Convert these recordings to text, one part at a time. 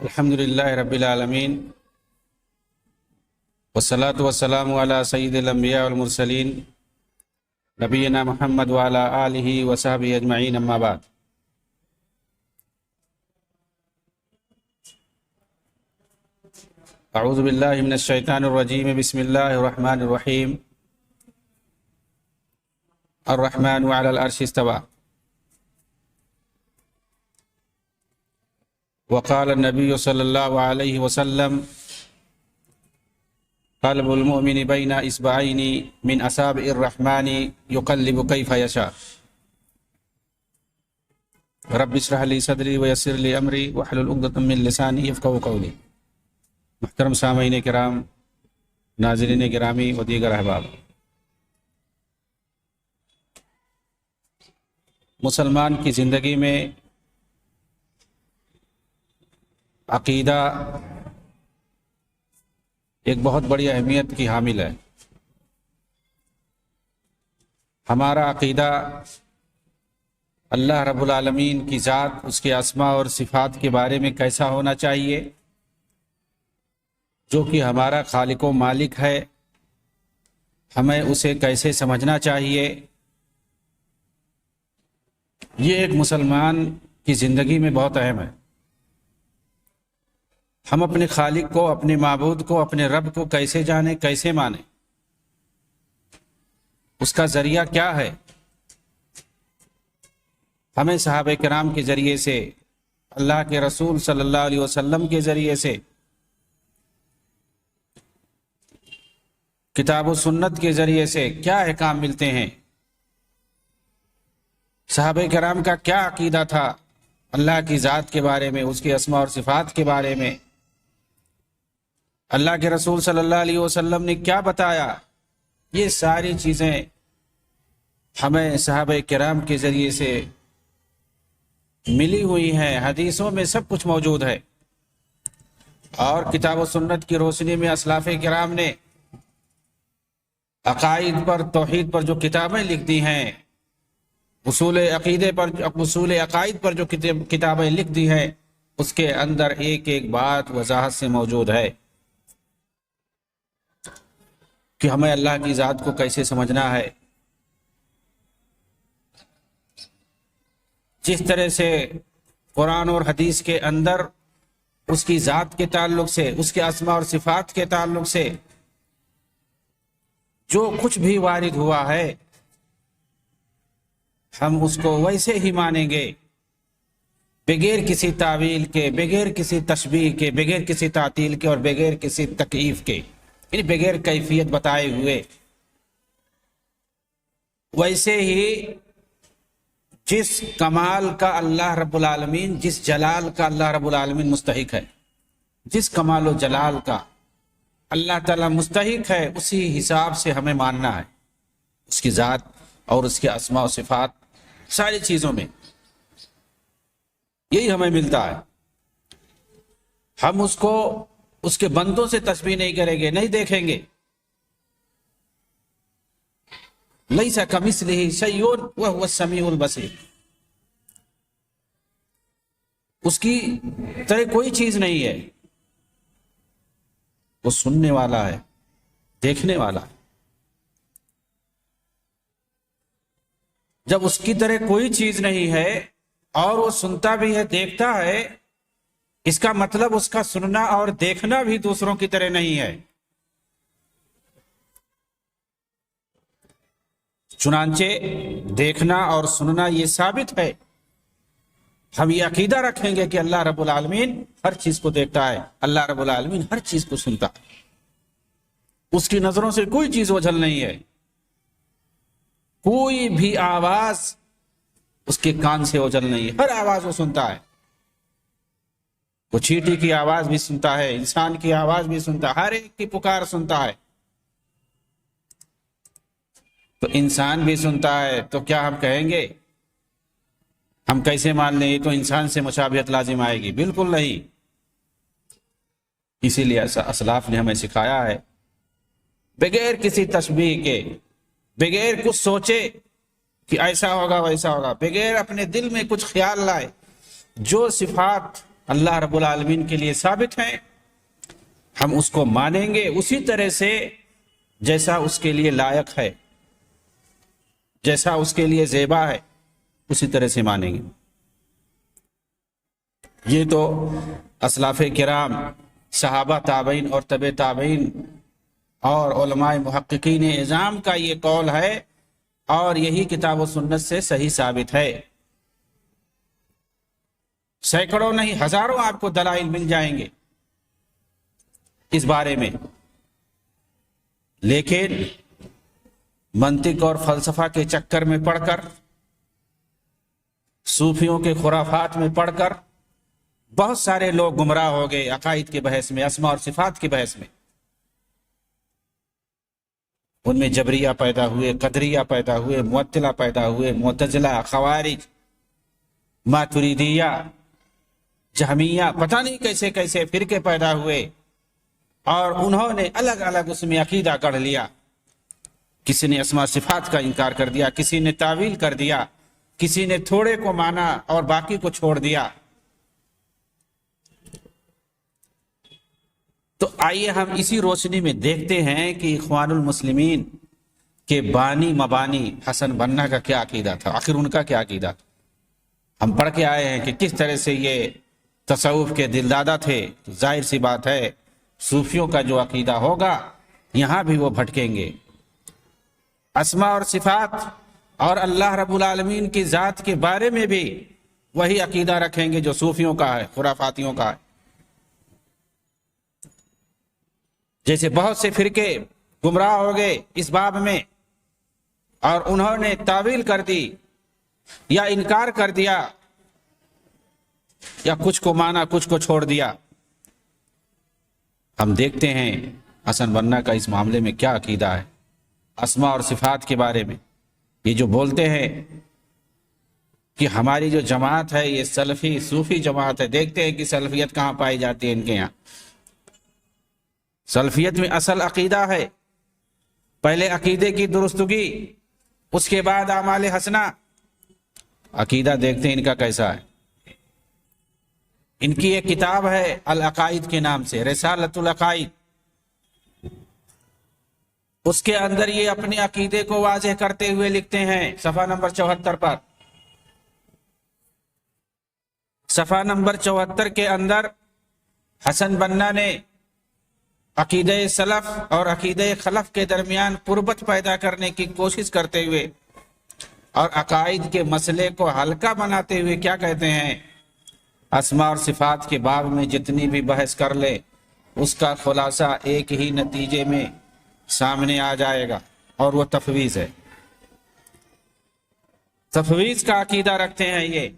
الحمدللہ رب العالمین والصلاة والسلام علی سید الانبیاء والمرسلین نبینا محمد وعلی آلہ وصحبہ اجمعین، اما بعد۔ اعوذ باللہ من الشیطان الرجیم، بسم اللہ الرحمن الرحیم۔ الرحمن علی العرش استوى، وقال النبی صلی اللہ علیہ وسلم قلب المؤمن بین اصبعین من اصابع الرحمن یقلب کیف یشاء۔ رب اشرح لی صدری ویسر لی امری واحلل عقدۃ من لسانی یفقہوا قولی۔ محترم سامعین کرام، ناظرین گرامی و دیگر احباب، مسلمان کی زندگی میں عقیدہ ایک بہت بڑی اہمیت کی حامل ہے۔ ہمارا عقیدہ اللہ رب العالمین کی ذات، اس کے اسماء اور صفات کے بارے میں کیسا ہونا چاہیے، جو کہ ہمارا خالق و مالک ہے، ہمیں اسے کیسے سمجھنا چاہیے، یہ ایک مسلمان کی زندگی میں بہت اہم ہے۔ ہم اپنے خالق کو، اپنے معبود کو، اپنے رب کو کیسے جانیں، کیسے مانیں، اس کا ذریعہ کیا ہے۔ ہمیں صحابہ کرام کے ذریعے سے، اللہ کے رسول صلی اللہ علیہ وسلم کے ذریعے سے، کتاب و سنت کے ذریعے سے کیا احکام ملتے ہیں، صحابہ کرام کا کیا عقیدہ تھا اللہ کی ذات کے بارے میں، اس کے اسماء اور صفات کے بارے میں، اللہ کے رسول صلی اللہ علیہ وسلم نے کیا بتایا، یہ ساری چیزیں ہمیں صحابہ کرام کے ذریعے سے ملی ہوئی ہیں، حدیثوں میں سب کچھ موجود ہے۔ اور کتاب و سنت کی روشنی میں اسلاف کرام نے عقائد پر، توحید پر جو کتابیں لکھ دی ہیں، اصول عقیدے پر، اصول عقائد پر جو کتابیں لکھ دی ہیں، اس کے اندر ایک ایک بات وضاحت سے موجود ہے کہ ہمیں اللہ کی ذات کو کیسے سمجھنا ہے۔ جس طرح سے قرآن اور حدیث کے اندر اس کی ذات کے تعلق سے، اس کے اسماء اور صفات کے تعلق سے جو کچھ بھی وارد ہوا ہے، ہم اس کو ویسے ہی مانیں گے، بغیر کسی تعویل کے، بغیر کسی تشبیہ کے، بغیر کسی تعطیل کے اور بغیر کسی تکییف کے، یعنی بغیر کیفیت بتائے ہوئے۔ ویسے ہی جس کمال کا اللہ رب العالمین، جس جلال کا اللہ رب العالمین مستحق ہے، جس کمال و جلال کا اللہ تعالیٰ مستحق ہے، اسی حساب سے ہمیں ماننا ہے، اس کی ذات اور اس کے اسماء و صفات، ساری چیزوں میں یہی ہمیں ملتا ہے۔ ہم اس کو اس کے بندوں سے تشبیہ نہیں کریں گے، نہیں دیکھیں گے۔ لیس کمثلہ شیء وہو السمیع البصیر، اس کی طرح کوئی چیز نہیں ہے، وہ سننے والا ہے، دیکھنے والا ہے۔ جب اس کی طرح کوئی چیز نہیں ہے اور وہ سنتا بھی ہے، دیکھتا ہے، اس کا مطلب اس کا سننا اور دیکھنا بھی دوسروں کی طرح نہیں ہے۔ چنانچہ دیکھنا اور سننا یہ ثابت ہے، ہم یہ عقیدہ رکھیں گے کہ اللہ رب العالمین ہر چیز کو دیکھتا ہے، اللہ رب العالمین ہر چیز کو سنتا ہے، اس کی نظروں سے کوئی چیز اوجھل نہیں ہے، کوئی بھی آواز اس کے کان سے اوجھل نہیں ہے، ہر آواز وہ سنتا ہے۔ وہ چیٹی کی آواز بھی سنتا ہے، انسان کی آواز بھی سنتا ہے، ہر ایک کی پکار سنتا ہے۔ تو انسان بھی سنتا ہے تو کیا ہم کہیں گے، ہم کیسے مان لیں یہ تو انسان سے مشابہت لازم آئے گی؟ بالکل نہیں۔ اسی لیے اسلاف نے ہمیں سکھایا ہے، بغیر کسی تشبیہ کے، بغیر کچھ سوچے کہ ایسا ہوگا ویسا ہوگا، بغیر اپنے دل میں کچھ خیال لائے، جو صفات اللہ رب العالمین کے لیے ثابت ہیں، ہم اس کو مانیں گے اسی طرح سے جیسا اس کے لیے لائق ہے، جیسا اس کے لیے زیبا ہے، اسی طرح سے مانیں گے۔ یہ تو اسلاف کرام، صحابہ، تابعین اور تبع تابعین اور علماء محققین اعظام کا یہ قول ہے، اور یہی کتاب و سنت سے صحیح ثابت ہے۔ سینکڑوں نہیں ہزاروں آپ کو دلائل مل جائیں گے اس بارے میں، لیکن منطق اور فلسفہ کے چکر میں پڑھ کر، صوفیوں کے خرافات میں پڑھ کر بہت سارے لوگ گمراہ ہو گئے عقائد کے بحث میں، اسماء اور صفات کے بحث میں۔ ان میں جبریہ پیدا ہوئے، قدریہ پیدا ہوئے، معطلہ پیدا ہوئے، معتزلہ، خوارج، ماتریدیہ، جہمیہ، پتہ نہیں کیسے کیسے فرقے پیدا ہوئے، اور انہوں نے الگ الگ اس میں عقیدہ گڑھ لیا۔ کسی نے اسماء صفات کا انکار کر دیا، کسی نے تعویل کر دیا، کسی نے تھوڑے کو مانا اور باقی کو چھوڑ دیا۔ تو آئیے ہم اسی روشنی میں دیکھتے ہیں کہ اخوان المسلمین کے بانی مبانی حسن بنہ کا کیا عقیدہ تھا، آخر ان کا کیا عقیدہ تھا۔ ہم پڑھ کے آئے ہیں کہ کس طرح سے یہ تصوف کے دلدادہ تھے، تو ظاہر سی بات ہے صوفیوں کا جو عقیدہ ہوگا یہاں بھی وہ بھٹکیں گے۔ اسماء اور صفات اور اللہ رب العالمین کی ذات کے بارے میں بھی وہی عقیدہ رکھیں گے جو صوفیوں کا ہے، خرافاتیوں کا ہے۔ جیسے بہت سے فرقے گمراہ ہو گئے اس باب میں، اور انہوں نے تعویل کر دی یا انکار کر دیا، یا کچھ کو مانا کچھ کو چھوڑ دیا۔ ہم دیکھتے ہیں حسن بنہ کا اس معاملے میں کیا عقیدہ ہے، اسماء اور صفات کے بارے میں۔ یہ جو بولتے ہیں کہ ہماری جو جماعت ہے یہ سلفی صوفی جماعت ہے، دیکھتے ہیں کہ سلفیت کہاں پائی جاتی ہے ان کے یہاں۔ سلفیت میں اصل عقیدہ ہے، پہلے عقیدے کی درستگی، اس کے بعد اعمال حسنہ۔ عقیدہ دیکھتے ہیں ان کا کیسا ہے۔ ان کی ایک کتاب ہے العقائد کے نام سے، رسالۃ العقائد۔ اس کے اندر یہ اپنے عقیدے کو واضح کرتے ہوئے لکھتے ہیں صفحہ نمبر 74 پر۔ صفحہ نمبر 74 کے اندر حسن بنہ نے عقیدہ سلف اور عقیدہ خلف کے درمیان قربت پیدا کرنے کی کوشش کرتے ہوئے اور عقائد کے مسئلے کو ہلکا بناتے ہوئے کیا کہتے ہیں، اسماء اور صفات کے باب میں جتنی بھی بحث کر لے اس کا خلاصہ ایک ہی نتیجے میں سامنے آ جائے گا، اور وہ تفویض ہے۔ تفویض کا عقیدہ رکھتے ہیں یہ۔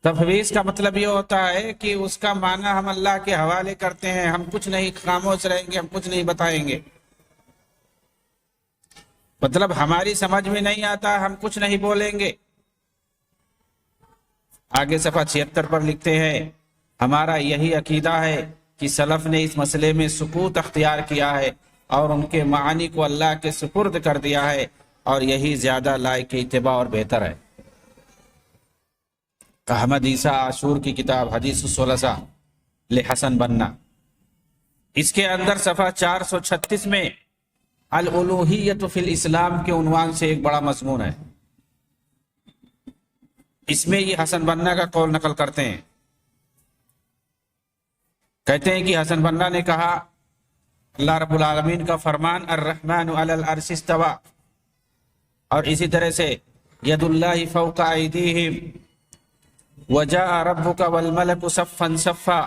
تفویض کا مطلب یہ ہوتا ہے کہ اس کا معنی ہم اللہ کے حوالے کرتے ہیں، ہم کچھ نہیں، خاموش رہیں گے، ہم کچھ نہیں بتائیں گے۔ مطلب ہماری سمجھ میں نہیں آتا، ہم کچھ نہیں بولیں گے۔ آگے صفحہ 76 پر لکھتے ہیں ہمارا یہی عقیدہ ہے کہ سلف نے اس مسئلے میں سکوت اختیار کیا ہے اور ان کے معانی کو اللہ کے سپرد کر دیا ہے، اور یہی زیادہ لائق اتباع اور بہتر ہے۔ احمد عیسیٰ عاشور کی کتاب حدیث الثلاثہ لحسن بنہ، اس کے اندر صفحہ 436 میں الالوہیت فی الاسلام کے عنوان سے ایک بڑا مضمون ہے۔ اس میں یہ حسن بنہ کا قول نقل کرتے ہیں، کہتے ہیں کہ حسن بنہ نے کہا اللہ رب العالمین کا فرمان الرحمن علی العرش استوى، اور اسی طرح سے ید اللہ فوق ایدیہم وجاء ربک والملک صفا صفا،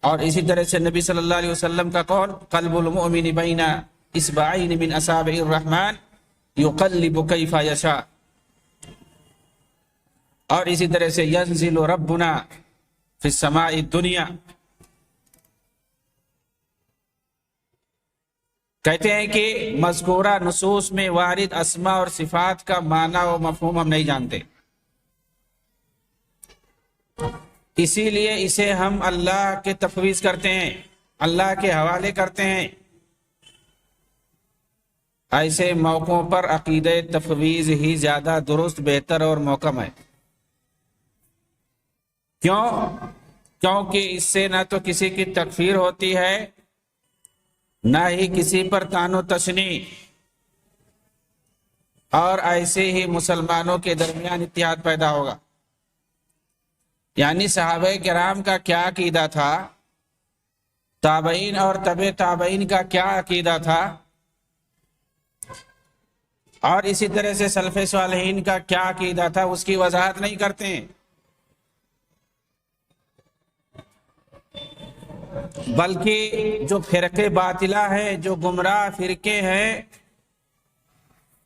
اور اسی طرح سے نبی صلی اللہ علیہ وسلم کا قول قلب المؤمن بین اصبعین من اصابع الرحمن یقلب کیف یشاء، اور اسی طرح سے ینزل ربنا فی السماء الدنیا۔ کہتے ہیں کہ مذکورہ نصوص میں وارد اسماء اور صفات کا معنی و مفہوم ہم نہیں جانتے، اسی لیے اسے ہم اللہ کے تفویض کرتے ہیں، اللہ کے حوالے کرتے ہیں۔ ایسے موقعوں پر عقیدہ تفویض ہی زیادہ درست، بہتر اور محکم ہے۔ کیوں؟ کیونکہ اس سے نہ تو کسی کی تکفیر ہوتی ہے، نہ ہی کسی پر طعن و تشنیع، اور ایسے ہی مسلمانوں کے درمیان اتحاد پیدا ہوگا۔ یعنی صحابہ کرام کا کیا عقیدہ تھا، تابعین اور تبع تابعین کا کیا عقیدہ تھا، اور اسی طرح سے سلف صالحین کا کیا عقیدہ تھا، اس کی وضاحت نہیں کرتے ہیں، بلکہ جو فرقے باطلہ ہیں، جو گمراہ فرقے ہیں،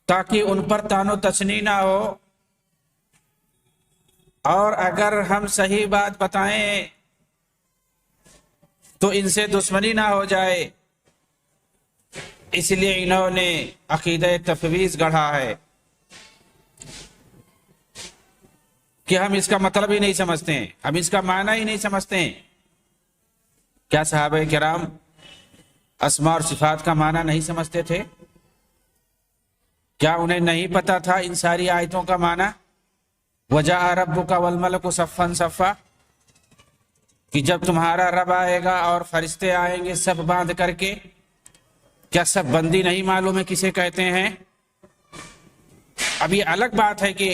تاکہ ان پر طعن و تشنیع نہ ہو، اور اگر ہم صحیح بات بتائیں تو ان سے دشمنی نہ ہو جائے، اس لیے انہوں نے عقیدہ تفویض گڑھا ہے کہ ہم اس کا مطلب ہی نہیں سمجھتے ہیں، ہم اس کا معنی ہی نہیں سمجھتے ہیں۔ کیا صحابہ کرام اسماء اور صفات کا معنی نہیں سمجھتے تھے؟ کیا انہیں نہیں پتا تھا ان ساری آیتوں کا معنی؟ وَجَاءَ رَبُّكَ وَالْمَلَكُ صَفًّا صَفًّا، کہ جب تمہارا رب آئے گا اور فرشتے آئیں گے سب باندھ کر کے۔ کیا سب بندی نہیں معلوم ہے کسے کہتے ہیں؟ اب یہ الگ بات ہے کہ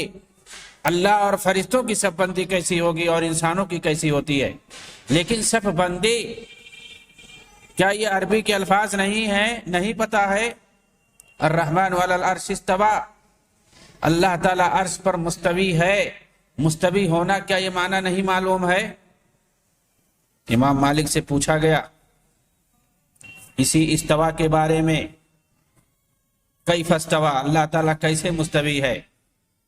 اللہ اور فرشتوں کی سب بندی کیسی ہوگی اور انسانوں کی کیسی ہوتی ہے، لیکن سب بندی کیا یہ عربی کے الفاظ نہیں ہیں؟ نہیں پتا ہے؟ الرحمن علی العرش استوی، اللہ تعالیٰ عرش پر مستوی ہے، مستوی ہونا کیا یہ معنی نہیں معلوم ہے؟ امام مالک سے پوچھا گیا اسی استوا کے بارے میں، کیف استوی، اللہ تعالیٰ کیسے مستوی ہے؟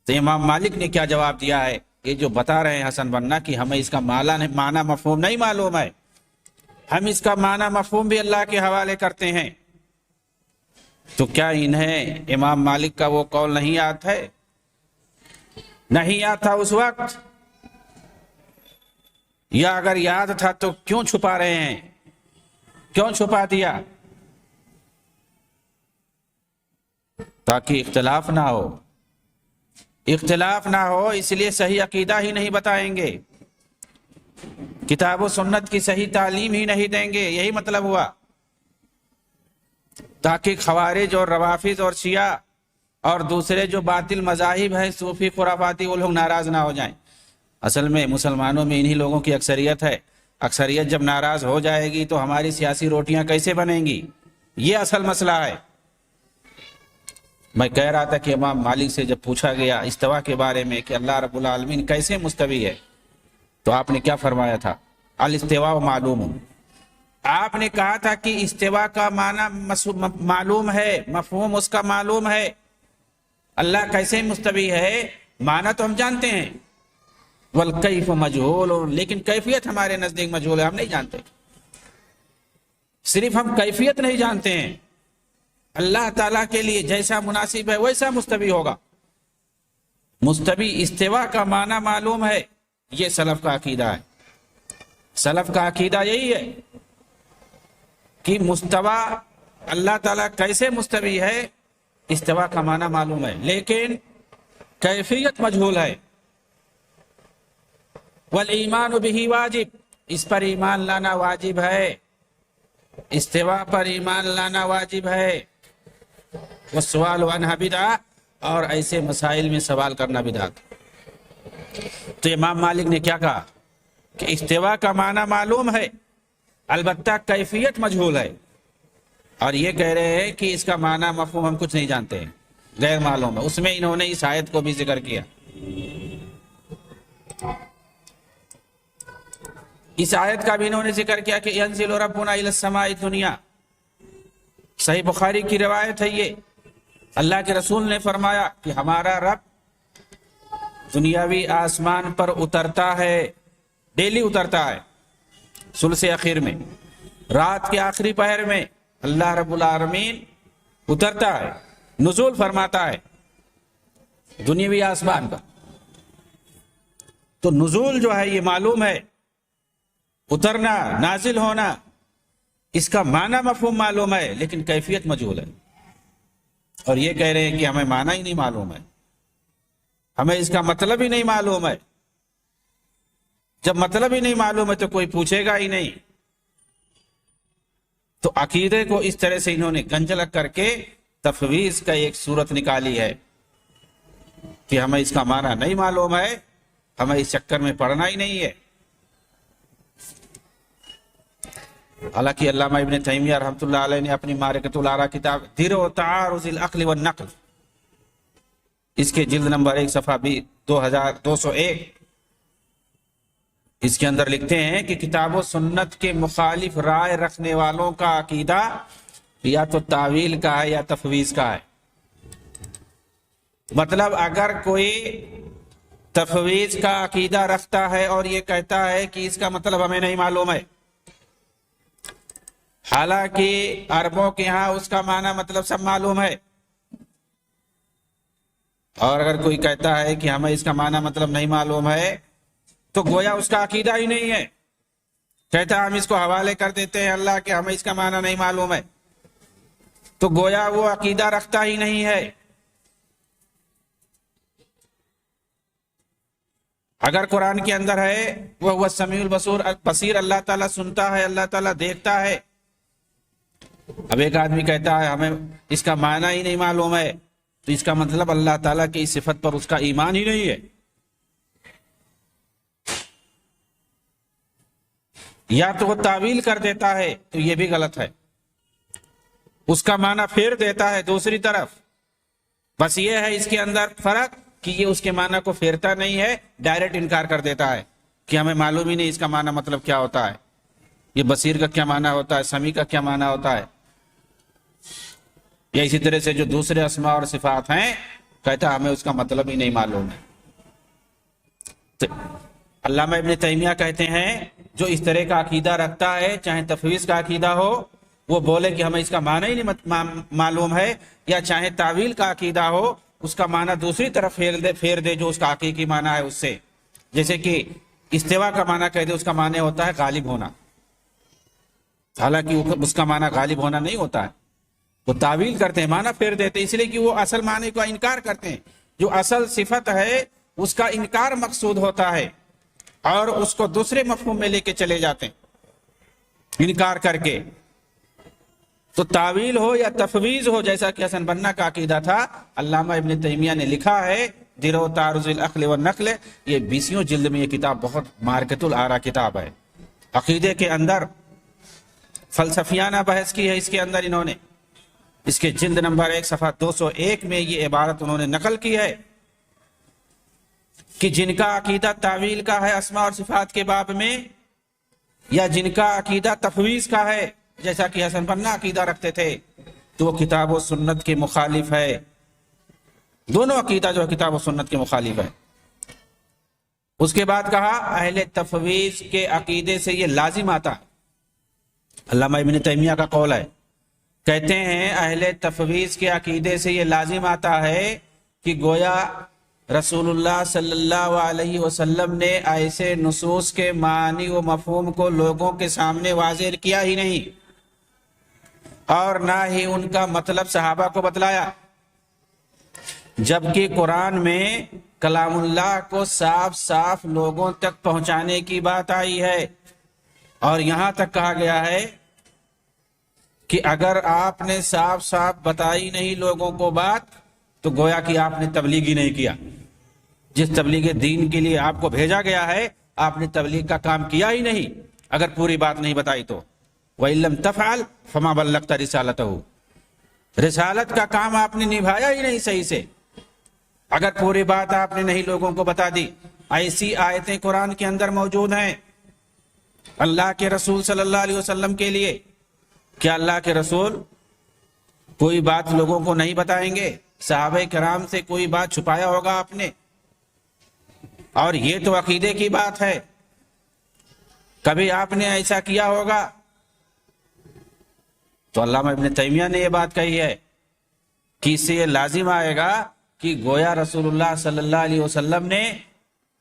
تو امام مالک نے کیا جواب دیا ہے؟ یہ جو بتا رہے ہیں حسن بننا کہ ہمیں اس کا معنی مفہوم نہیں معلوم ہے، ہم اس کا معنی مفہوم بھی اللہ کے حوالے کرتے ہیں۔ تو کیا انہیں امام مالک کا وہ قول نہیں یاد ہے؟ نہیں یاد تھا اس وقت، یا اگر یاد تھا تو کیوں چھپا رہے ہیں؟ کیوں چھپا دیا؟ تاکہ اختلاف نہ ہو، اختلاف نہ ہو، اس لیے صحیح عقیدہ ہی نہیں بتائیں گے، کتاب و سنت کی صحیح تعلیم ہی نہیں دیں گے، یہی مطلب ہوا، تاکہ خوارج اور روافض اور شیعہ اور دوسرے جو باطل مذاہب ہیں، صوفی خرافاتی، وہ لوگ ناراض نہ ہو جائیں۔ اصل میں مسلمانوں میں انہی لوگوں کی اکثریت ہے، اکثریت جب ناراض ہو جائے گی تو ہماری سیاسی روٹیاں کیسے بنیں گی؟ یہ اصل مسئلہ ہے۔ میں کہہ رہا تھا کہ امام مالک سے جب پوچھا گیا استوا کے بارے میں کہ اللہ رب العالمین کیسے مستوی ہے، تو آپ نے کیا فرمایا تھا؟ الاستواء معلوم، آپ نے کہا تھا کہ استوا کا معنی معلوم ہے، مفہوم اس کا معلوم ہے، اللہ کیسے مستوی ہے معنی تو ہم جانتے ہیں، والکیف مجہول، لیکن کیفیت ہمارے نزدیک مجہول ہے، ہم نہیں جانتے، صرف ہم کیفیت نہیں جانتے ہیں۔ اللہ تعالیٰ کے لیے جیسا مناسب ہے ویسا مستوی ہوگا، مستوی استوا کا معنی معلوم ہے، یہ سلف کا عقیدہ ہے۔ سلف کا عقیدہ یہی ہے کہ مستوی اللہ تعالیٰ کیسے مستوی ہے، استوا کا معنی معلوم ہے لیکن کیفیت مجہول ہے۔ والایمان بہ واجب، اس پر ایمان لانا واجب ہے، استوا پر ایمان لانا واجب ہے۔ والسؤال عنہ بدعہ، اور ایسے مسائل میں سوال کرنا بدعت۔ تو امام مالک نے کیا کہا کہ استوا کا معنی معلوم ہے البتہ کیفیت مجہول ہے، اور یہ کہہ رہے ہیں کہ اس کا معنی مفہوم ہم کچھ نہیں جانتے ہیں، غیر معلوم ہے۔ اس میں انہوں نے اس آیت کو بھی ذکر کیا، اس آیت کا بھی انہوں نے ذکر کیا کہ ینزل ربنا الی السماء الدنیا، صحیح بخاری کی روایت ہے یہ، اللہ کے رسول نے فرمایا کہ ہمارا رب دنیاوی آسمان پر اترتا ہے، ڈیلی اترتا ہے، ثلث اخیر میں، رات کے آخری پہر میں اللہ رب العالمین اترتا ہے، نزول فرماتا ہے دنیاوی آسمان پر۔ تو نزول جو ہے یہ معلوم ہے، اترنا، نازل ہونا، اس کا معنی مفہوم معلوم ہے لیکن کیفیت مجہول ہے، اور یہ کہہ رہے ہیں کہ ہمیں معنی ہی نہیں معلوم ہے، ہمیں اس کا مطلب ہی نہیں معلوم ہے۔ جب مطلب ہی نہیں معلوم ہے تو کوئی پوچھے گا ہی نہیں. تو عقیدے کو اس طرح سے انہوں نے گنجلک کر کے تفویض کا ایک صورت نکالی ہے کہ ہمیں اس کا معنی نہیں معلوم ہے، ہمیں اس چکر میں پڑھنا ہی نہیں ہے. حالانکہ علامہ ابن تیمیہ رحمۃ اللہ علیہ نے اپنی معرکۃ الآراء کتاب درء تعارض العقل والنقل، اس کے جلد نمبر 1 صفحہ 2201، اس کے اندر لکھتے ہیں کہ کتاب و سنت کے مخالف رائے رکھنے والوں کا عقیدہ یا تو تعویل کا ہے یا تفویض کا ہے. مطلب اگر کوئی تفویض کا عقیدہ رکھتا ہے اور یہ کہتا ہے کہ اس کا مطلب ہمیں نہیں معلوم ہے، حالانکہ عربوں کے ہاں اس کا معنی مطلب سب معلوم ہے، اور اگر کوئی کہتا ہے کہ ہمیں اس کا معنی مطلب نہیں معلوم ہے تو گویا اس کا عقیدہ ہی نہیں ہے. کہتا ہم اس کو حوالے کر دیتے ہیں اللہ کہ ہمیں اس کا معنی نہیں معلوم ہے، تو گویا وہ عقیدہ رکھتا ہی نہیں ہے. اگر قرآن کے اندر ہے وہ السمیع البصیر، اللہ تعالیٰ سنتا ہے، اللہ تعالیٰ دیکھتا ہے. اب ایک آدمی کہتا ہے ہمیں اس کا معنی ہی نہیں معلوم ہے، تو اس کا مطلب اللہ تعالیٰ کی اس صفت پر اس کا ایمان ہی نہیں ہے. یا تو وہ تعویل کر دیتا ہے تو یہ بھی غلط ہے، اس کا معنی پھیر دیتا ہے دوسری طرف. بس یہ ہے اس کے اندر فرق کہ یہ اس کے معنی کو پھیرتا نہیں ہے، ڈائریکٹ انکار کر دیتا ہے کہ ہمیں معلوم ہی نہیں اس کا معنی مطلب کیا ہوتا ہے، یہ بصیر کا کیا معنی ہوتا ہے، سمیع کا کیا معنی ہوتا ہے. یا اسی طرح سے جو دوسرے اسماء اور صفات ہیں کہتا ہمیں اس کا مطلب ہی نہیں معلوم ہے. تو علامہ ابن تیمیہ کہتے ہیں جو اس طرح کا عقیدہ رکھتا ہے، چاہے تفویض کا عقیدہ ہو، وہ بولے کہ ہمیں اس کا معنی ہی نہیں معلوم ہے، یا چاہے تعویل کا عقیدہ ہو، اس کا معنی دوسری طرف پھیر دے جو اس کا حقیقی معنی ہے اس سے. جیسے کہ استوا کا معنی کہہ دے، اس کا معنی ہوتا ہے غالب ہونا، حالانکہ اس کا معنی غالب ہونا نہیں ہوتا ہے. وہ تعویل کرتے ہیں، معنی پھیر دیتے، اس لیے کہ وہ اصل معنی کا انکار کرتے ہیں. جو اصل صفت ہے اس کا انکار مقصود ہوتا ہے، اور اس کو دوسرے مفہوم میں لے کے چلے جاتے ہیں انکار کر کے. تو تعویل ہو یا تفویض ہو، جیسا کہ حسن بنا کا عقیدہ تھا، علامہ ابن تیمیہ نے لکھا ہے درء تعارض العقل والنقل، یہ 20 جلد میں یہ کتاب بہت معرکۃ الآراء کتاب ہے. عقیدے کے اندر فلسفیانہ بحث کی ہے اس کے اندر انہوں نے. اس کے جلد نمبر 1 صفحہ 201 میں یہ عبارت انہوں نے نقل کی ہے کہ جن کا عقیدہ تعویل کا ہے اسماء اور صفات کے باب میں، یا جن کا عقیدہ تفویض کا ہے جیسا کہ حسن بنا عقیدہ رکھتے تھے، تو وہ کتاب و سنت کے مخالف ہے. دونوں عقیدہ جو ہے کتاب و سنت کے مخالف ہے. اس کے بعد کہا اہل تفویض کے عقیدے سے یہ لازم آتا ہے. علامہ ابن تیمیہ کا قول ہے، کہتے ہیں اہل تفویض کے عقیدے سے یہ لازم آتا ہے کہ گویا رسول اللہ صلی اللہ علیہ وسلم نے ایسے نصوص کے معنی و مفہوم کو لوگوں کے سامنے واضح کیا ہی نہیں، اور نہ ہی ان کا مطلب صحابہ کو بتلایا، جبکہ قرآن میں کلام اللہ کو صاف صاف لوگوں تک پہنچانے کی بات آئی ہے. اور یہاں تک کہا گیا ہے کہ اگر آپ نے صاف صاف بتائی نہیں لوگوں کو بات تو گویا کہ آپ نے تبلیغ ہی نہیں کیا. جس تبلیغ دین کے لیے آپ کو بھیجا گیا ہے آپ نے تبلیغ کا کام کیا ہی نہیں اگر پوری بات نہیں بتائی تو. وَإِن لَمْ تَفْعَلْ فَمَا بَلَّغْتَ رِسَالَتَهُ، رسالت کا کام آپ نے نبھایا ہی نہیں صحیح سے اگر پوری بات آپ نے نہیں لوگوں کو بتا دی. ایسی آیتیں قرآن کے اندر موجود ہیں اللہ کے رسول صلی اللہ علیہ وسلم کے لیے. کیا اللہ کے رسول کوئی بات لوگوں کو نہیں بتائیں گے؟ صحابہ کرام سے کوئی بات چھپایا ہوگا آپ نے؟ اور یہ تو عقیدے کی بات ہے، کبھی آپ نے ایسا کیا ہوگا؟ تو علامہ ابن تیمیہ نے یہ بات کہی ہے کہ اس سے یہ لازم آئے گا کہ گویا رسول اللہ صلی اللہ علیہ وسلم نے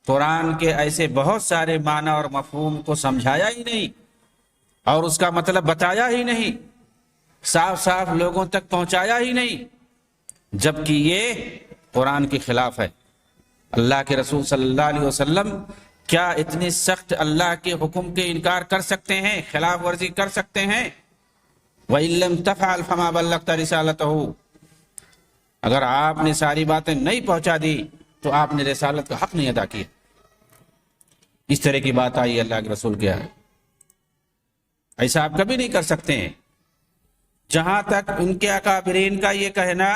قرآن کے ایسے بہت سارے معنی اور مفہوم کو سمجھایا ہی نہیں اور اس کا مطلب بتایا ہی نہیں، صاف صاف لوگوں تک پہنچایا ہی نہیں، جبکہ یہ قرآن کے خلاف ہے. اللہ کے رسول صلی اللہ علیہ وسلم کیا اتنی سخت اللہ کے حکم کے انکار کر سکتے ہیں، خلاف ورزی کر سکتے ہیں؟ وَإِن لَّمْ تَفْعَلْ فَمَا بَلَّغْتَ رِسَالَتَهُ، اگر آپ نے ساری باتیں نہیں پہنچا دی تو آپ نے رسالت کا حق نہیں ادا کیا۔ اس طرح کی بات آئی اللہ کے رسول کیا ہے، ایسا آپ کبھی نہیں کر سکتے ہیں۔ جہاں تک ان کے اکابرین کا یہ کہنا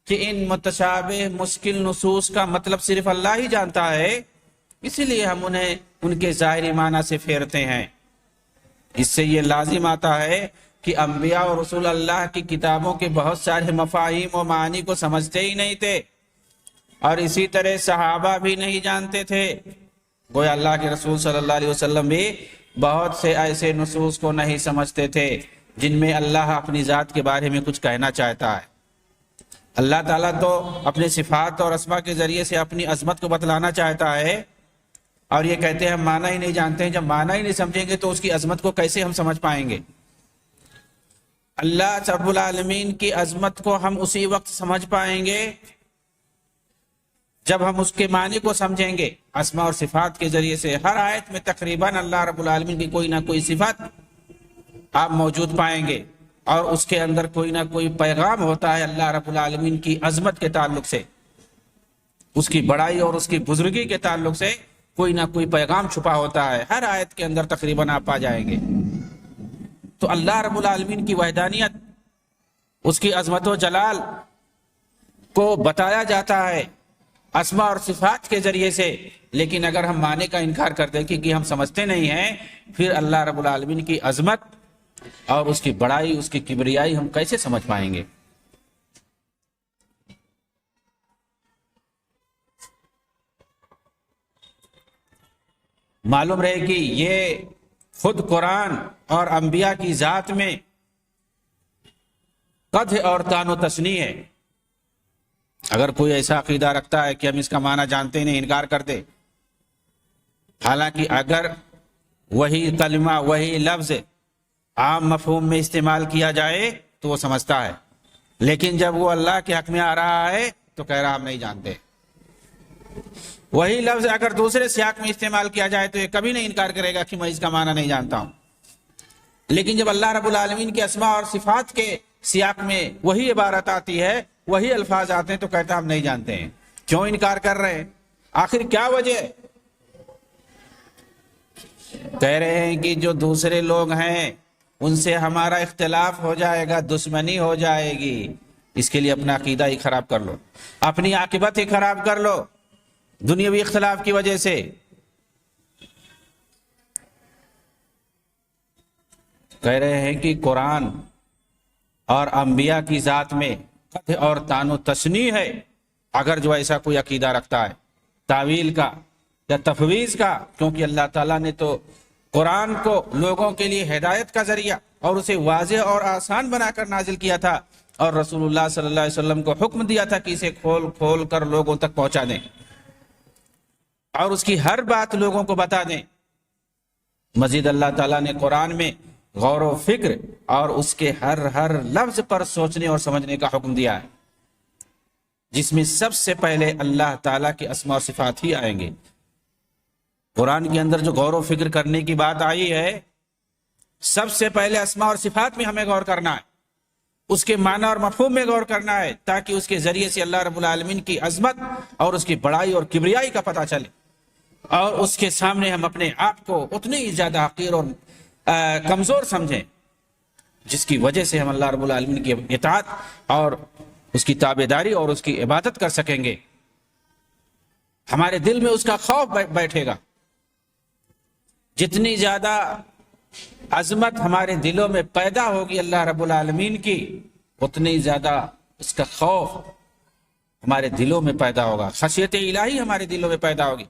کہ ان متشابہ مشکل نصوص کا مطلب صرف اللہ ہی جانتا ہے، اسی لیے ہم انہیں ان کے ظاہری معنی سے پھیرتے ہیں۔ اس سے یہ لازم آتا ہے کہ انبیاء اور رسول اللہ کی کتابوں کے بہت سارے مفاہیم و معانی کو سمجھتے ہی نہیں تھے، اور اسی طرح صحابہ بھی نہیں جانتے تھے۔ گویا اللہ کے رسول صلی اللہ علیہ وسلم بھی بہت سے ایسے نصوص کو نہیں سمجھتے تھے جن میں اللہ اپنی ذات کے بارے میں کچھ کہنا چاہتا ہے۔ اللہ تعالیٰ تو اپنے صفات اور اسماء کے ذریعے سے اپنی عظمت کو بتلانا چاہتا ہے، اور یہ کہتے ہیں ہم معنی ہی نہیں جانتے ہیں۔ جب معنی ہی نہیں سمجھیں گے تو اس کی عظمت کو کیسے ہم سمجھ پائیں گے؟ اللہ رب العالمین کی عظمت کو ہم اسی وقت سمجھ پائیں گے جب ہم اس کے معنی کو سمجھیں گے۔ اسماء اور صفات کے ذریعے سے ہر آیت میں تقریباً اللہ رب العالمین کی کوئی نہ کوئی صفت آپ موجود پائیں گے، اور اس کے اندر کوئی نہ کوئی پیغام ہوتا ہے اللہ رب العالمین کی عظمت کے تعلق سے، اس کی بڑائی اور اس کی بزرگی کے تعلق سے کوئی نہ کوئی پیغام چھپا ہوتا ہے، ہر آیت کے اندر تقریباً آپ پا جائیں گے۔ تو اللہ رب العالمین کی وحدانیت، اس کی عظمت و جلال کو بتایا جاتا ہے اسماء اور صفات کے ذریعے سے، لیکن اگر ہم معنی کا انکار کر دیں کہ ہم سمجھتے نہیں ہیں، پھر اللہ رب العالمین کی عظمت اور اس کی بڑائی، اس کی کبریائی ہم کیسے سمجھ پائیں گے؟ معلوم رہے کہ یہ خود قرآن اور انبیاء کی ذات میں قدح اور طعن و تشنیع ہے۔ اگر کوئی ایسا عقیدہ رکھتا ہے کہ ہم اس کا معنی جانتے نہیں، انکار کرتے، حالانکہ اگر وہی کلمہ، وہی لفظ عام مفہوم میں استعمال کیا جائے تو وہ سمجھتا ہے، لیکن جب وہ اللہ کے حق میں آ رہا ہے تو کہہ رہا ہم نہیں جانتے۔ وہی لفظ اگر دوسرے سیاق میں استعمال کیا جائے تو یہ کبھی نہیں انکار کرے گا کہ میں اس کا معنی نہیں جانتا ہوں، لیکن جب اللہ رب العالمین کے اسماء اور صفات کے سیاق میں وہی عبارت آتی ہے، وہی الفاظ آتے ہیں، تو کہتا ہم نہیں جانتے ہیں۔ کیوں انکار کر رہے ہیں؟ آخر کیا وجہ؟ کہہ رہے ہیں کہ جو دوسرے لوگ ہیں ان سے ہمارا اختلاف ہو جائے گا، دشمنی ہو جائے گی، اس کے لیے اپنا عقیدہ ہی خراب کر لو، اپنی عاقبت ہی خراب کر لو دنیاوی اختلاف کی وجہ سے۔ کہہ رہے ہیں کہ قرآن اور انبیاء کی ذات میں قدح اور طعن و تشنیع ہے۔ اگر جو ایسا کوئی عقیدہ رکھتا ہے تعویل کا یا تفویض کا، کیونکہ اللہ تعالیٰ نے تو قرآن کو لوگوں کے لیے ہدایت کا ذریعہ اور اسے واضح اور آسان بنا کر نازل کیا تھا، اور رسول اللہ صلی اللہ علیہ وسلم کو حکم دیا تھا کہ اسے کھول کھول کر لوگوں تک پہنچا دیں اور اس کی ہر بات لوگوں کو بتا دیں۔ مزید اللہ تعالیٰ نے قرآن میں غور و فکر اور اس کے ہر لفظ پر سوچنے اور سمجھنے کا حکم دیا ہے، جس میں سب سے پہلے اللہ تعالیٰ کے اسماء اور صفات ہی آئیں گے۔ قرآن کے اندر جو غور و فکر کرنے کی بات آئی ہے، سب سے پہلے اسماء اور صفات میں ہمیں غور کرنا ہے، اس کے معنی اور مفہوم میں غور کرنا ہے، تاکہ اس کے ذریعے سے اللہ رب العالمین کی عظمت اور اس کی بڑائی اور کبریائی کا پتہ چلے، اور اس کے سامنے ہم اپنے آپ کو اتنی ہی زیادہ حقیر اور کمزور سمجھیں، جس کی وجہ سے ہم اللہ رب العالمین کی اطاعت اور اس کی تابعداری اور اس کی عبادت کر سکیں گے۔ ہمارے دل میں اس کا خوف بیٹھے گا۔ جتنی زیادہ عظمت ہمارے دلوں میں پیدا ہوگی اللہ رب العالمین کی، اتنی زیادہ اس کا خوف ہمارے دلوں میں پیدا ہوگا، خشیت الہی ہمارے دلوں میں پیدا ہوگی۔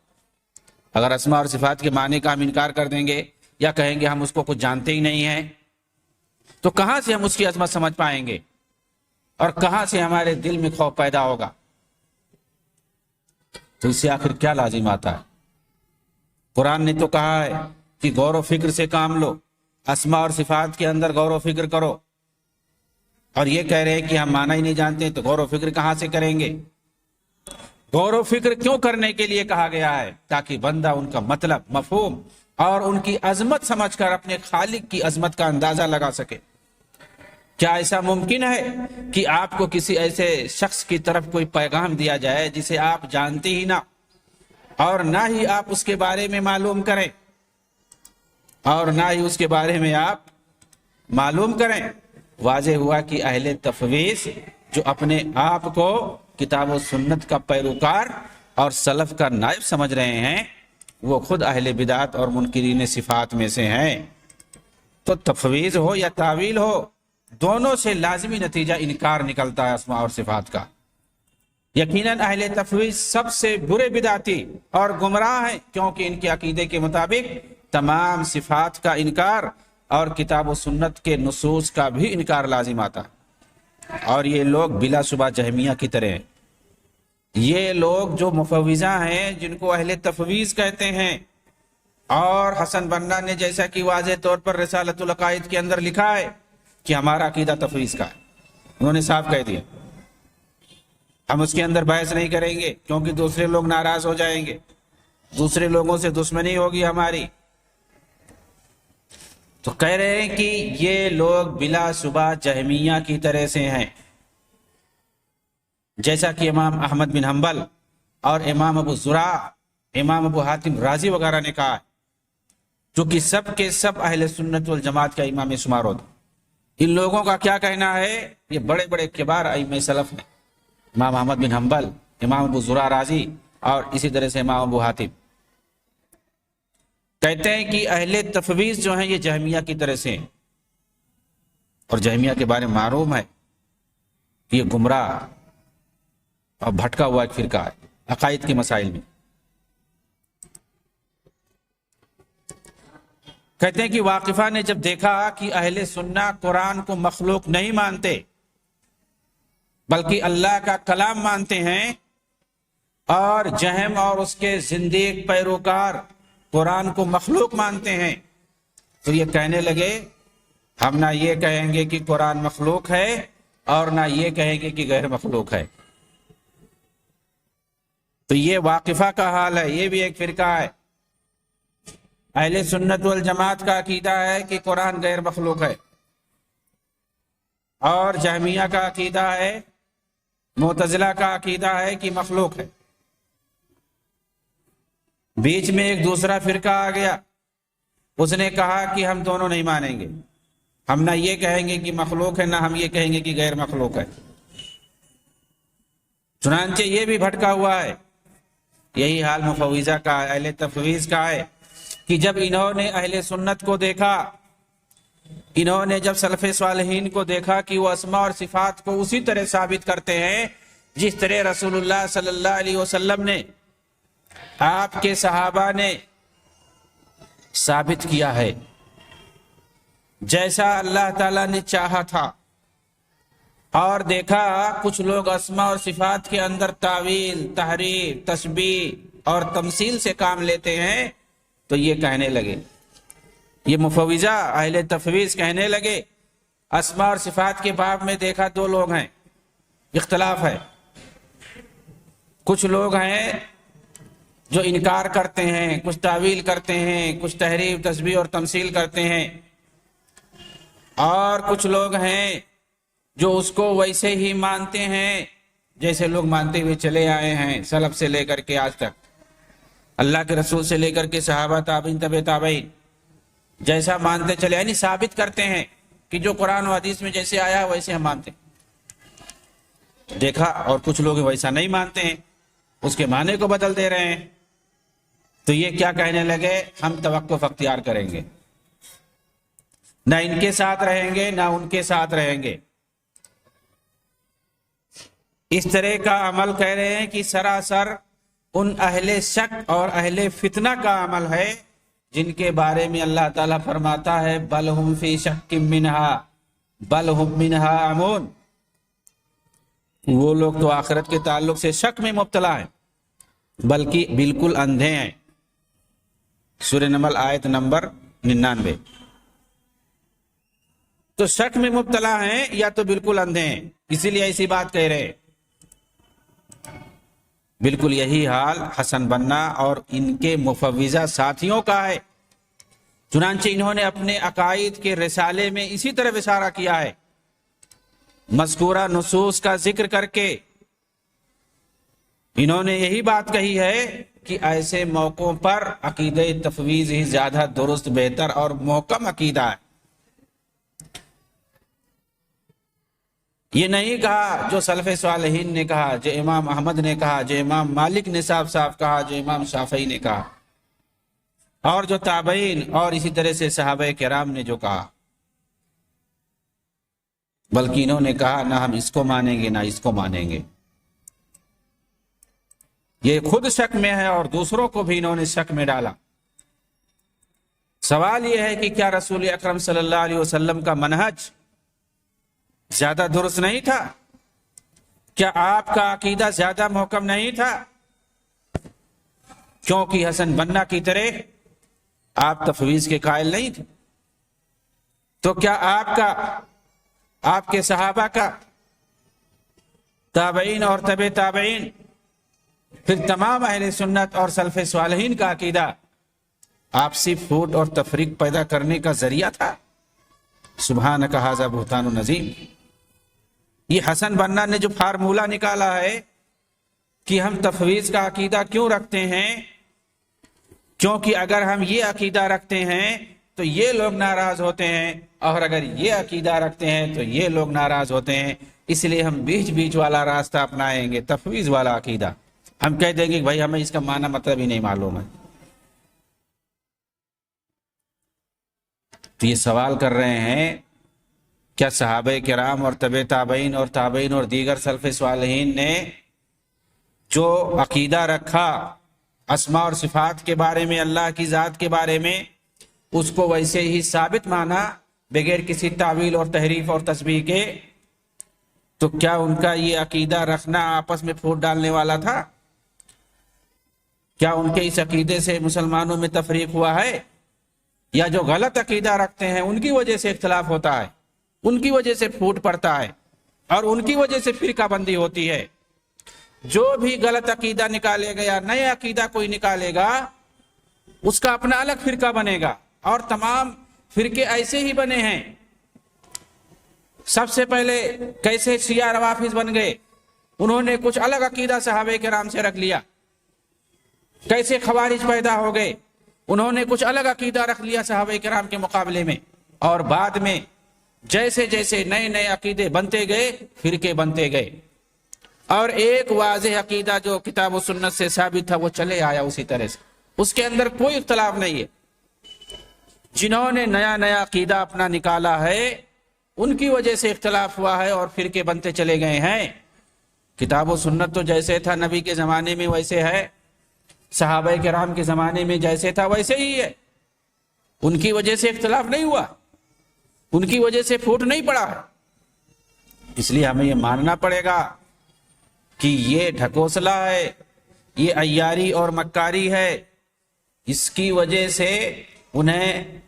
اگر اسماء اور صفات کے معنی کا ہم انکار کر دیں گے یا کہیں گے ہم اس کو کچھ جانتے ہی نہیں ہیں، تو کہاں سے ہم اس کی عظمت سمجھ پائیں گے اور کہاں سے ہمارے دل میں خوف پیدا ہوگا؟ تو اس سے آخر کیا لازم آتا ہے؟ قرآن نے تو کہا ہے کہ غور و فکر سے کام لو، اسماء اور صفات کے اندر غور و فکر کرو، اور یہ کہہ رہے ہیں کہ ہم معنی ہی نہیں جانتے تو غور و فکر کہاں سے کریں گے؟ غور و فکر کیوں کرنے کے لیے کہا گیا ہے؟ تاکہ بندہ ان کا مطلب، مفہوم اور ان کی عظمت سمجھ کر اپنے خالق کی عظمت کا اندازہ لگا سکے۔ کیا ایسا ممکن ہے کہ آپ کو کسی ایسے شخص کی طرف کوئی پیغام دیا جائے جسے آپ جانتے ہی نہ، اور نہ ہی آپ اس کے بارے میں معلوم کریں، اور نہ ہی اس کے بارے میں آپ معلوم کریں؟ واضح ہوا کہ اہل تفویض جو اپنے آپ کو کتاب و سنت کا پیروکار اور سلف کا نائب سمجھ رہے ہیں، وہ خود اہل بدعت اور منکرین صفات میں سے ہیں۔ تو تفویض ہو یا تعویل ہو، دونوں سے لازمی نتیجہ انکار نکلتا ہے اسماء اور صفات کا۔ یقیناً اہل تفویض سب سے برے بدعتی اور گمراہ ہیں، کیونکہ ان کے عقیدے کے مطابق تمام صفات کا انکار اور کتاب و سنت کے نصوص کا بھی انکار لازم آتا ہے۔ اور یہ لوگ بلا شبہ جہمیہ کی طرح ہیں۔ یہ لوگ جو مفوضہ ہیں، جن کو اہل تفویض کہتے ہیں، اور حسن بنا نے جیسا کہ واضح طور پر رسالۃ العقائد کے اندر لکھا ہے کہ ہمارا عقیدہ تفویض کا ہے، انہوں نے صاف کہہ دیا، ہم اس کے اندر بحث نہیں کریں گے کیونکہ دوسرے لوگ ناراض ہو جائیں گے، دوسرے لوگوں سے دشمنی ہوگی ہماری۔ تو کہہ رہے ہیں کہ یہ لوگ بلا شبہ جہمیہ کی طرح سے ہیں، جیسا کہ امام احمد بن حنبل اور امام ابو زرع، امام ابو حاتم رازی وغیرہ نے کہا، جو کہ سب کے سب اہل سنت والجماعت کا امام شمار ہوتا۔ ان لوگوں کا کیا کہنا ہے؟ یہ بڑے بڑے کبار ائمہ سلف ہیں، امام احمد بن حنبل، امام ابو زرع رازی اور اسی طرح سے امام ابو حاتم، کہتے ہیں کہ اہل تفویض جو ہیں یہ جہمیہ کی طرح سے ہیں، اور جہمیہ کے بارے میں معلوم ہے کہ یہ گمراہ اور بھٹکا ہوا ایک فرقہ ہے عقائد کے مسائل میں۔ کہتے ہیں کہ واقفہ نے جب دیکھا کہ اہل سنہ قرآن کو مخلوق نہیں مانتے بلکہ اللہ کا کلام مانتے ہیں، اور جہم اور اس کے زندیق پیروکار قرآن کو مخلوق مانتے ہیں، تو یہ کہنے لگے ہم نہ یہ کہیں گے کہ قرآن مخلوق ہے اور نہ یہ کہیں گے کہ غیر مخلوق ہے۔ تو یہ واقفہ کا حال ہے، یہ بھی ایک فرقہ ہے۔ اہل سنت والجماعت کا عقیدہ ہے کہ قرآن غیر مخلوق ہے، اور جہمیہ کا عقیدہ ہے، معتزلہ کا عقیدہ ہے کہ مخلوق ہے۔ بیچ میں ایک دوسرا فرقہ آ گیا، اس نے کہا کہ ہم دونوں نہیں مانیں گے، ہم نہ یہ کہیں گے کہ مخلوق ہے، نہ ہم یہ کہیں گے کہ غیر مخلوق ہے۔ چنانچہ یہ بھی بھٹکا ہوا ہے۔ یہی حال مفوضہ کا، اہل تفویض کا ہے کہ جب انہوں نے اہل سنت کو دیکھا، انہوں نے جب سلف صالحین کو دیکھا کہ وہ اسماء اور صفات کو اسی طرح ثابت کرتے ہیں جس طرح رسول اللہ صلی اللہ علیہ وسلم نے، آپ کے صحابہ نے ثابت کیا ہے، جیسا اللہ تعالیٰ نے چاہا تھا، اور دیکھا کچھ لوگ اسماء اور صفات کے اندر تعویل، تحریف، تشبیہ اور تمثیل سے کام لیتے ہیں، تو یہ کہنے لگے، یہ مفوضہ اہل تفویض کہنے لگے اسماء اور صفات کے باب میں دیکھا دو لوگ ہیں، اختلاف ہے، کچھ لوگ ہیں جو انکار کرتے ہیں، کچھ تعویل کرتے ہیں، کچھ تحریف، تشبیہ اور تمثیل کرتے ہیں، اور کچھ لوگ ہیں جو اس کو ویسے ہی مانتے ہیں جیسے لوگ مانتے ہوئے چلے آئے ہیں سلف سے لے کر کے آج تک، اللہ کے رسول سے لے کر کے صحابہ، تابعین، تبع تابعین، جیسا مانتے چلے، یعنی ثابت کرتے ہیں کہ جو قرآن و حدیث میں جیسے آیا ویسے ہم مانتے ہیں۔ دیکھا اور کچھ لوگ ویسا نہیں مانتے ہیں، اس کے معنی کو بدل دے رہے ہیں، تو یہ کیا کہنے لگے، ہم توقف اختیار کریں گے، نہ ان کے ساتھ رہیں گے نہ ان کے ساتھ رہیں گے۔ اس طرح کا عمل کہہ رہے ہیں کہ سراسر ان اہل شک اور اہل فتنہ کا عمل ہے جن کے بارے میں اللہ تعالیٰ فرماتا ہے بل ہم فی شک منہا بل ہم منہا عمون، وہ لوگ تو آخرت کے تعلق سے شک میں مبتلا ہیں بلکہ بالکل اندھے ہیں۔ سورہ نمل آیت نمبر 99۔ تو شک میں مبتلا ہیں یا تو بالکل اندھے ہیں، اسی لیے ایسی بات کہہ رہے ہیں۔ بالکل یہی حال حسن بنا اور ان کے مفوضہ ساتھیوں کا ہے۔ چنانچہ انہوں نے اپنے عقائد کے رسالے میں اسی طرح اشارہ کیا ہے، مذکورہ نصوص کا ذکر کر کے انہوں نے یہی بات کہی ہے کہ ایسے موقعوں پر عقیدہ تفویض ہی زیادہ درست، بہتر اور محکم عقیدہ ہے۔ یہ نہیں کہا جو سلف صالحین نے کہا، جو امام احمد نے کہا، جو امام مالک نے صاف کہا، جو امام شافعی نے کہا، اور جو تابعین اور اسی طرح سے صحابہ کرام نے جو کہا، بلکہ انہوں نے کہا نہ ہم اس کو مانیں گے نہ اس کو مانیں گے۔ یہ خود شک میں ہے اور دوسروں کو بھی انہوں نے شک میں ڈالا۔ سوال یہ ہے کہ کیا رسول اکرم صلی اللہ علیہ وسلم کا منہج زیادہ درست نہیں تھا؟ کیا آپ کا عقیدہ زیادہ محکم نہیں تھا؟ کیونکہ حسن بنا کی طرح آپ تفویض کے قائل نہیں تھے، تو کیا آپ کا، آپ کے صحابہ کا، تابعین اور تبع تابعین، پھر تمام اہل سنت اور سلف صالحین کا عقیدہ آپسی پھوٹ اور تفریق پیدا کرنے کا ذریعہ تھا؟ سبحانک ھذا بہتان عظیم۔ یہ حسن بنا نے جو فارمولہ نکالا ہے کہ ہم تفویض کا عقیدہ کیوں رکھتے ہیں، کیونکہ اگر ہم یہ عقیدہ رکھتے ہیں تو یہ لوگ ناراض ہوتے ہیں، اور اگر یہ عقیدہ رکھتے ہیں تو یہ لوگ ناراض ہوتے ہیں، اس لیے ہم بیچ والا راستہ اپنائیں گے، تفویض والا عقیدہ۔ ہم کہہ دیں گے کہ بھائی ہمیں اس کا معنی مطلب ہی نہیں معلوم ہے۔ تو یہ سوال کر رہے ہیں کیا صحابہ کرام اور تبع تابعین اور دیگر سلف صالحین نے جو عقیدہ رکھا اسماء اور صفات کے بارے میں، اللہ کی ذات کے بارے میں، اس کو ویسے ہی ثابت مانا بغیر کسی تعویل اور تحریف اور تشبیہ کے، تو کیا ان کا یہ عقیدہ رکھنا آپس میں پھوٹ ڈالنے والا تھا؟ کیا ان کے اس عقیدے سے مسلمانوں میں تفریق ہوا ہے؟ یا جو غلط عقیدہ رکھتے ہیں ان کی وجہ سے اختلاف ہوتا ہے، ان کی وجہ سے پھوٹ پڑتا ہے، اور ان کی وجہ سے فرقہ بندی ہوتی ہے؟ جو بھی غلط عقیدہ نکالے گا یا نیا عقیدہ کوئی نکالے گا، اس کا اپنا الگ فرقہ بنے گا، اور تمام فرقے ایسے ہی بنے ہیں۔ سب سے پہلے کیسے شیعہ روافض بن گئے؟ انہوں نے کچھ الگ عقیدہ صحابہ کرام سے رکھ لیا۔ کیسے خوارج پیدا ہو گئے؟ انہوں نے کچھ الگ عقیدہ رکھ لیا صحابہ کرام کے مقابلے میں، اور بعد میں جیسے جیسے نئے عقیدے بنتے گئے، فرقے بنتے گئے، اور ایک واضح عقیدہ جو کتاب و سنت سے ثابت تھا وہ چلے آیا اسی طرح سے، اس کے اندر کوئی اختلاف نہیں ہے۔ جنہوں نے نیا عقیدہ اپنا نکالا ہے ان کی وجہ سے اختلاف ہوا ہے اور فرقے بنتے چلے گئے ہیں۔ کتاب و سنت تو جیسے تھا نبی کے زمانے میں ویسے ہے، صحابہ کرام کے زمانے میں جیسے تھا ویسے ہی ہے، ان کی وجہ سے اختلاف نہیں ہوا، ان کی وجہ سے پھوٹ نہیں پڑا۔ اس لیے ہمیں یہ ماننا پڑے گا کہ یہ ڈھکوسلا ہے، یہ عیاری اور مکاری ہے، اس کی وجہ سے انہیں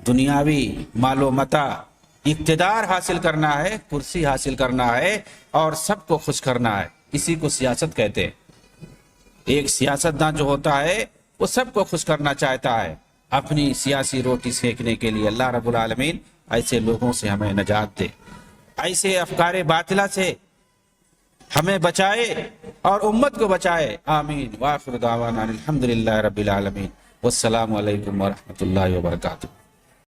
دنیاوی مال و متاع، اقتدار حاصل کرنا ہے، کرسی حاصل کرنا ہے، اور سب کو خوش کرنا ہے۔ اسی کو سیاست کہتے ہیں۔ ایک سیاستداں جو ہوتا ہے وہ سب کو خوش کرنا چاہتا ہے اپنی سیاسی روٹی سینکنے کے لیے۔ اللہ رب العالمین ایسے لوگوں سے ہمیں نجات دے، ایسے افکار باطلہ سے ہمیں بچائے اور امت کو بچائے، آمین۔ وآخر دعوانا الحمدللہ رب العالمین، والسلام علیکم ورحمۃ اللہ وبرکاتہ۔